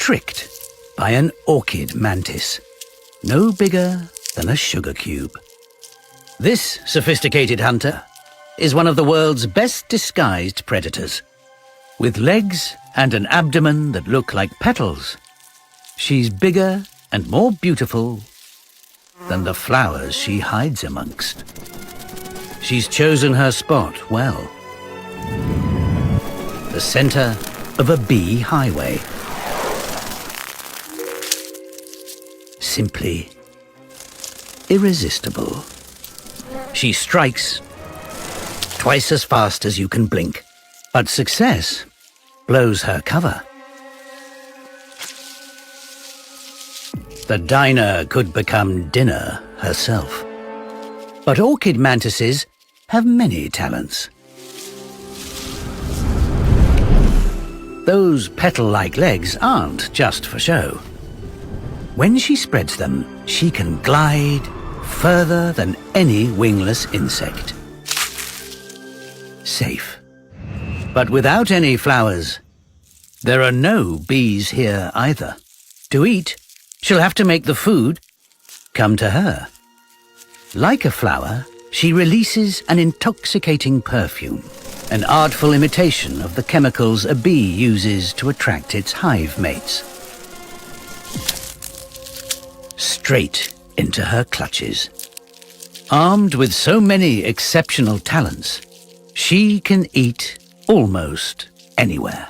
tricked by an orchid mantis, no bigger than a sugar cube. This sophisticated hunter is one of the world's best disguised predators. With legs and an abdomen that look like petals, she's bigger and more beautiful than the flowers she hides amongst. She's chosen her spot well. The center of a bee highway. Simply irresistible. She strikes twice as fast as you can blink, but success blows her cover. The diner could become dinner herself. But orchid mantises have many talents. Those petal-like legs aren't just for show. When she spreads them, she can glide further than any wingless insect. Safe. But without any flowers, there are no bees here either. To eat, she'll have to make the food come to her. Like a flower, she releases an intoxicating perfume, an artful imitation of the chemicals a bee uses to attract its hive mates. Straight into her clutches. Armed with so many exceptional talents, she can eat almost anywhere.